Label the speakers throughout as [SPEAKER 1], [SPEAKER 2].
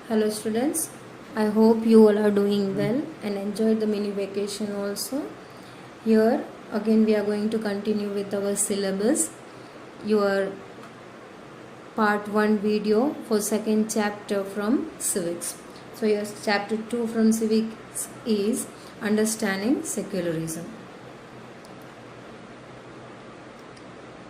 [SPEAKER 1] Hello students, I hope you all are doing well and enjoyed the mini vacation also. Here again we are going to continue with our syllabus, your part 1 video for second chapter from civics. So yes, chapter 2 from civics is understanding secularism.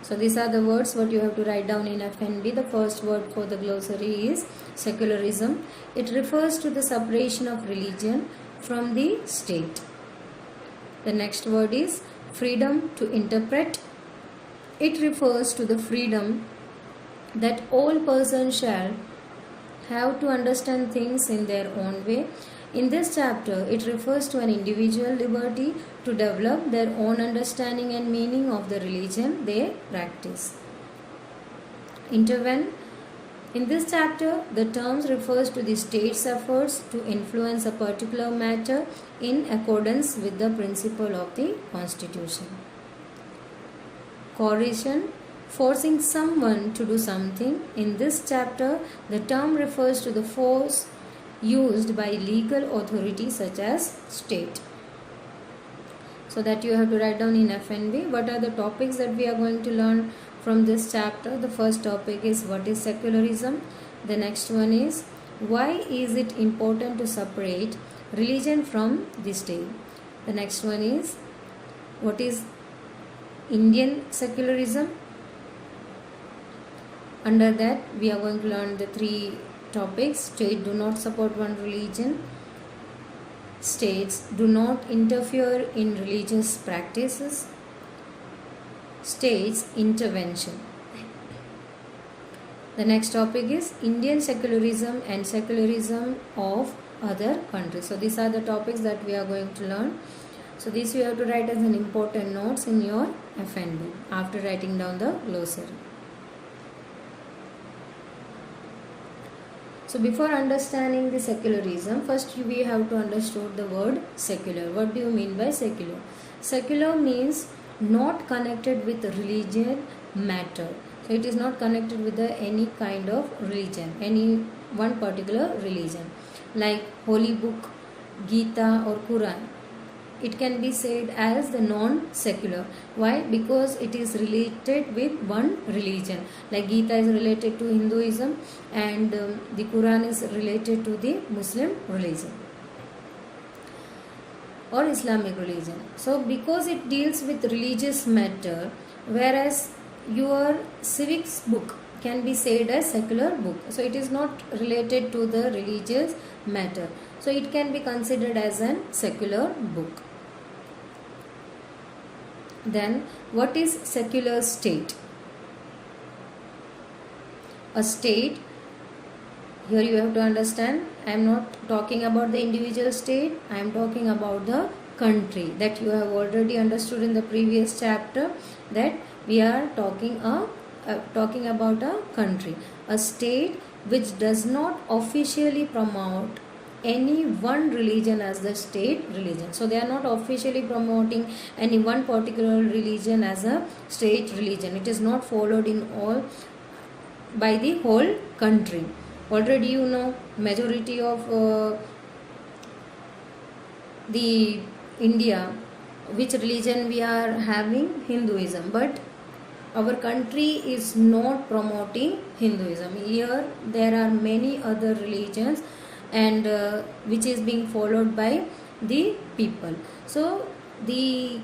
[SPEAKER 1] So these are the words what you have to write down in FNB. The first word for the glossary is secularism. It refers to the separation of religion from the state. The next word is freedom to interpret. It refers to the freedom that all persons shall have to understand things in their own way. In this chapter, it refers to an individual liberty to develop their own understanding and meaning of the religion they practice. Intervene. In this chapter, the terms refers to the state's efforts to influence a particular matter in accordance with the principle of the Constitution. Coercion. Forcing someone to do something. In this chapter, the term refers to the force used by legal authorities such as state. So that you have to write down in FNB. What are the topics that we are going to learn from this chapter? The first topic is what is secularism. The next one is why is it important to separate religion from the state. The next one is what is Indian secularism. Under that we are going to learn the three topics. State do not support one religion. States do not interfere in religious practices. States intervention. The next topic is Indian secularism and secularism of other countries. So these are the topics that we are going to learn. So this you have to write as an important notes in your FNB after writing down the glossary. So before understanding the secularism, first we have to understand the word secular. What do you mean by secular? Secular means not connected with religion matter. So it is not connected with any kind of religion, any one particular religion. Like Holy Book, Gita or Quran. It can be said as the non-secular. Why? Because it is related with one religion. Like Gita is related to Hinduism and the Quran is related to the Muslim religion or Islamic religion. So because it deals with religious matter, whereas your civics book can be said as secular book. So it is not related to the religious matter. So it can be considered as a secular book. Then what is secular state? A state, here you have to understand, I am not talking about the individual state, I am talking about the country. That you have already understood in the previous chapter, that we are talking about a country. A state which does not officially promote any one religion as the state religion. So they are not officially promoting any one particular religion as a state religion. It is not followed in all by the whole country. Already you know majority of the India, which religion we are having? Hinduism. But our country is not promoting Hinduism. Here there are many other religions and which is being followed by the people. So the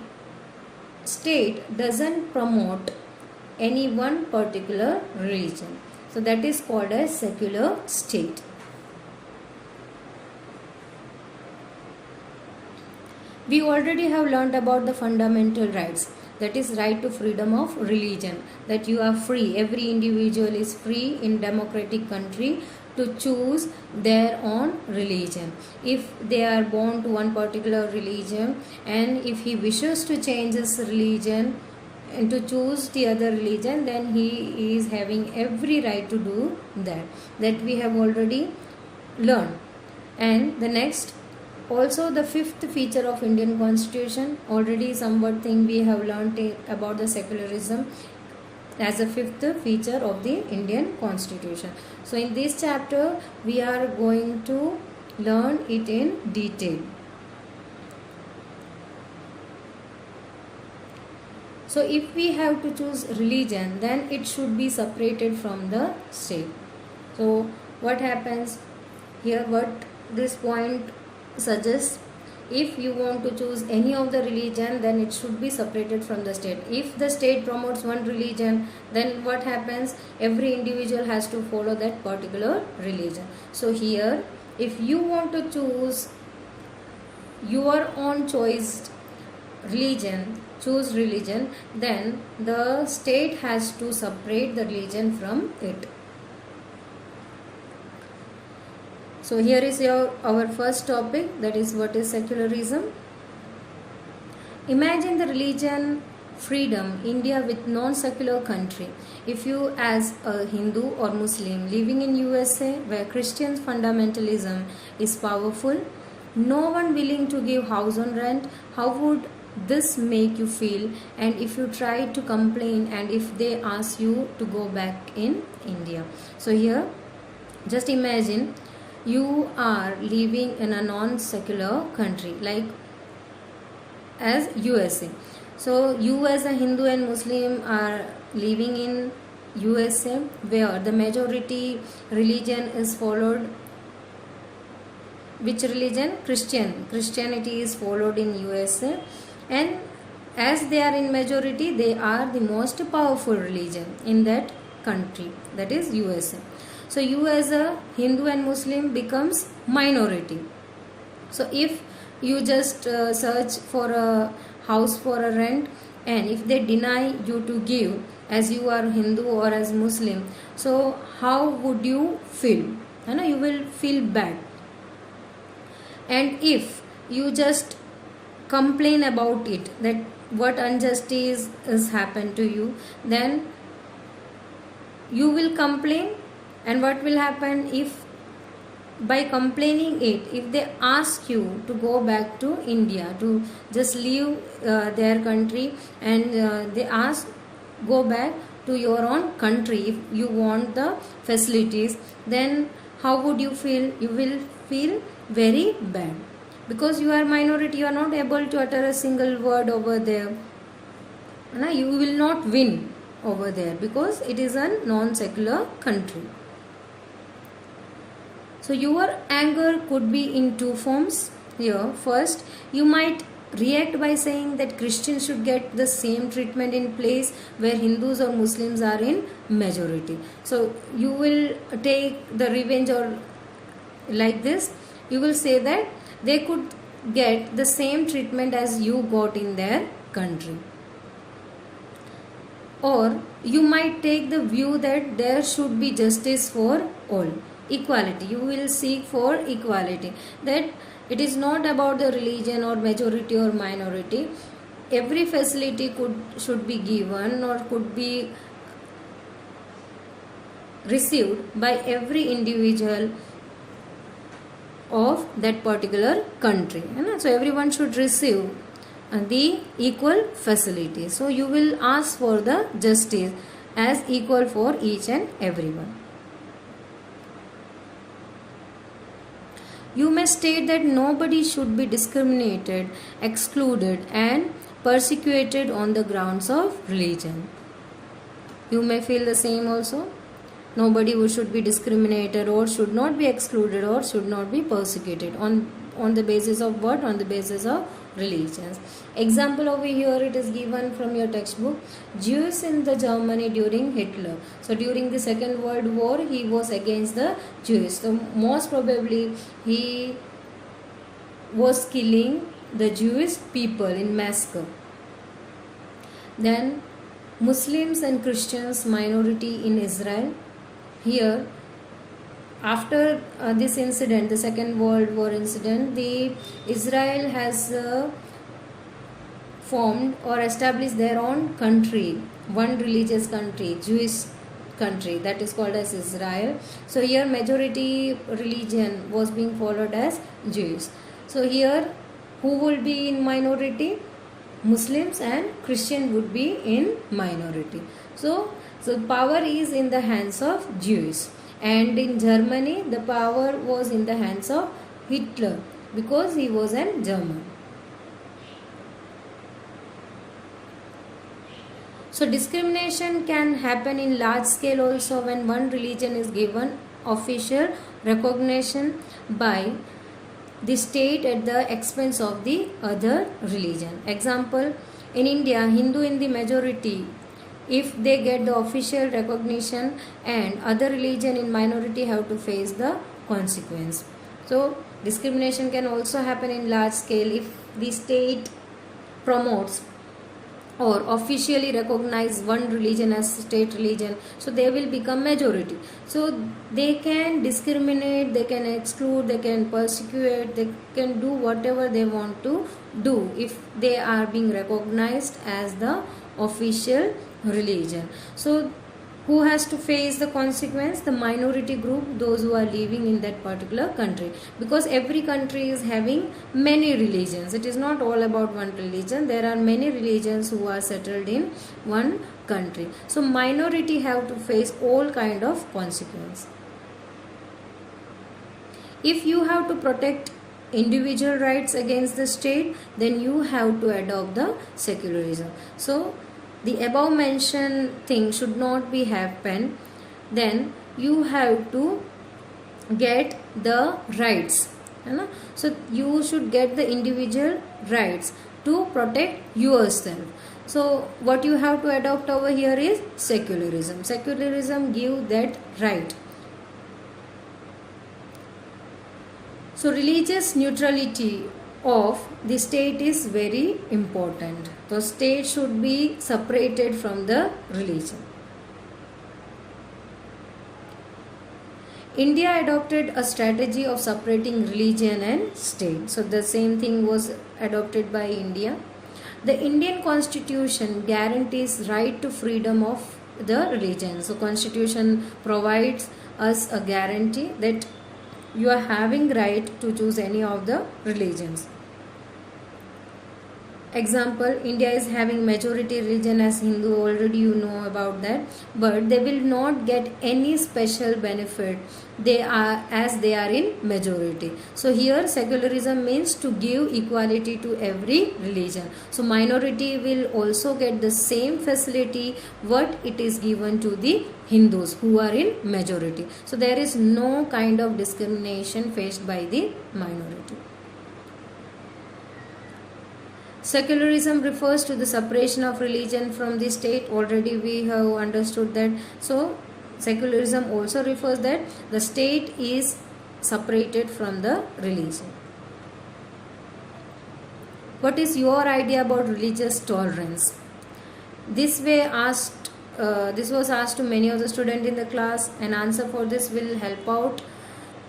[SPEAKER 1] state doesn't promote any one particular religion. So that is called as secular state. We already have learned about the fundamental rights. That is right to freedom of religion. That you are free. Every individual is free in democratic country to choose their own religion. If they are born to one particular religion and if he wishes to change his religion and to choose the other religion, then he is having every right to do that. That we have already learned. And the next, also the fifth feature of Indian Constitution, already somewhat thing we have learned about the secularism. as a fifth feature of the Indian Constitution. So in this chapter we are going to learn it in detail. So if we have to choose religion, then it should be separated from the state. So what happens here, what this point suggests, if you want to choose any of the religion, then it should be separated from the state. If the state promotes one religion, then what happens, every individual has to follow that particular religion. So here, if you want to choose your own choice religion, choose religion, then the state has to separate the religion from it. So here is our first topic, that is what is secularism. Imagine the religion freedom India with non-secular country. If you as a Hindu or Muslim living in USA where Christian fundamentalism is powerful, no one willing to give house on rent, how would this make you feel? And if you try to complain and if they ask you to go back in India. So here just imagine you are living in a non-secular country like as USA. So you as a Hindu and Muslim are living in USA where the majority religion is followed. Which religion? Christianity is followed in USA, and as they are in majority, they are the most powerful religion in that country, that is USA. So you as a Hindu and Muslim becomes minority. So if you just search for a house for a rent, and if they deny you to give as you are Hindu or as Muslim, so how would you feel? You will feel bad. And if you just complain about it, that what injustice has happened to you, then you will complain. And what will happen if by complaining it, if they ask you to go back to India, to just leave their country, and they ask go back to your own country if you want the facilities, then how would you feel? You will feel very bad, because you are minority, you are not able to utter a single word over there. You will not win over there because it is a non-secular country. So your anger could be in two forms here. First, you might react by saying that Christians should get the same treatment in place where Hindus or Muslims are in majority. So you will take the revenge, or like this, you will say that they could get the same treatment as you got in their country. Or you might take the view that there should be justice for all. Equality, you will seek for equality, that it is not about the religion or majority or minority. Every facility should be given or could be received by every individual of that particular country. So everyone should receive the equal facility. So you will ask for the justice as equal for each and everyone. You may state that nobody should be discriminated, excluded, and persecuted on the grounds of religion. You may feel the same also. Nobody should be discriminated or should not be excluded or should not be persecuted on the basis of what? On the basis of religions. Example over here, it is given from your textbook. Jews in the Germany during Hitler. So during the Second World War, he was against the Jews. So most probably he was killing the Jewish people in massacre. Then Muslims and Christians minority in Israel. Here, after this incident, the Second World War incident, Israel has formed or established their own country, one religious country, Jewish country, that is called as Israel. So here majority religion was being followed as Jewish. So here who will be in minority? Muslims and Christian would be in minority. So So power is in the hands of Jews, and in Germany the power was in the hands of Hitler because he was a German. So discrimination can happen in large scale also when one religion is given official recognition by the state at the expense of the other religion. Example, in India, Hindu in the majority, if they get the official recognition, and other religion in minority have to face the consequence. So discrimination can also happen in large scale if the state promotes or officially recognize one religion as state religion, so they will become majority. So they can discriminate, they can exclude, they can persecute, they can do whatever they want to do if they are being recognized as the official religion. So who has to face the consequence? The minority group, those who are living in that particular country, because every country is having many religions. It is not all about one religion. There are many religions who are settled in one country. So minority have to face all kind of consequence. If you have to protect individual rights against the state, then you have to adopt the secularism. So the above mentioned thing should not be happen. Then you have to get the rights, so you should get the individual rights to protect yourself. So what you have to adopt over here is secularism. Secularism give that right. So religious neutrality of the state is very important. The state should be separated from the religion. India adopted a strategy of separating religion and state. So the same thing was adopted by India. The Indian Constitution guarantees right to freedom of the religion. So Constitution provides us a guarantee that you are having right to choose any of the religions. Example, India is having majority religion as Hindu, already you know about that, but they will not get any special benefit they are in majority. So here secularism means to give equality to every religion. So minority will also get the same facility what it is given to the Hindus who are in majority. So there is no kind of discrimination faced by the minority. Secularism refers to the separation of religion from the state. Already we have understood that. So secularism also refers that the state is separated from the religion. What is your idea about religious tolerance? This was asked to many of the students in the class, and answer for this will help out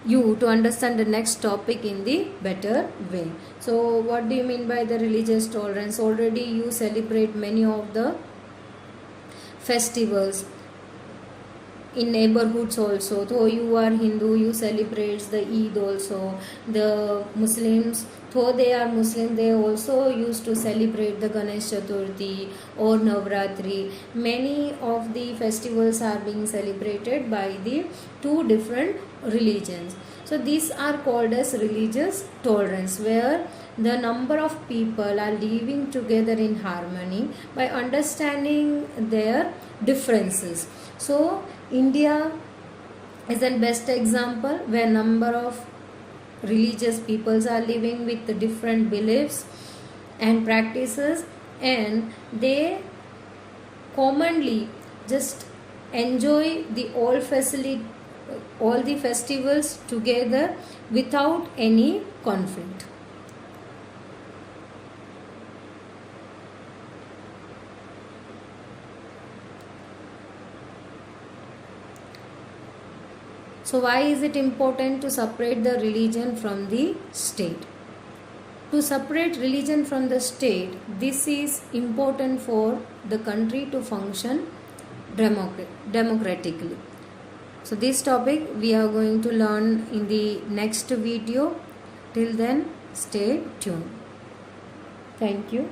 [SPEAKER 1] you to understand the next topic in the better way. So what do you mean by the religious tolerance? Already you celebrate many of the festivals in neighborhoods also. Though you are Hindu, you celebrate the Eid also. The Muslims, though they are Muslim, they also used to celebrate the Ganesh Chaturthi or Navratri. Many of the festivals are being celebrated by the two different religions. So these are called as religious tolerance, where the number of people are living together in harmony by understanding their differences. So India is the best example where number of religious peoples are living with the different beliefs and practices, and they commonly just enjoy all the festivals together without any conflict. So why is it important to separate the religion from the state? To separate religion from the state, this is important for the country to function democratically. So this topic we are going to learn in the next video. Till then, stay tuned. Thank you.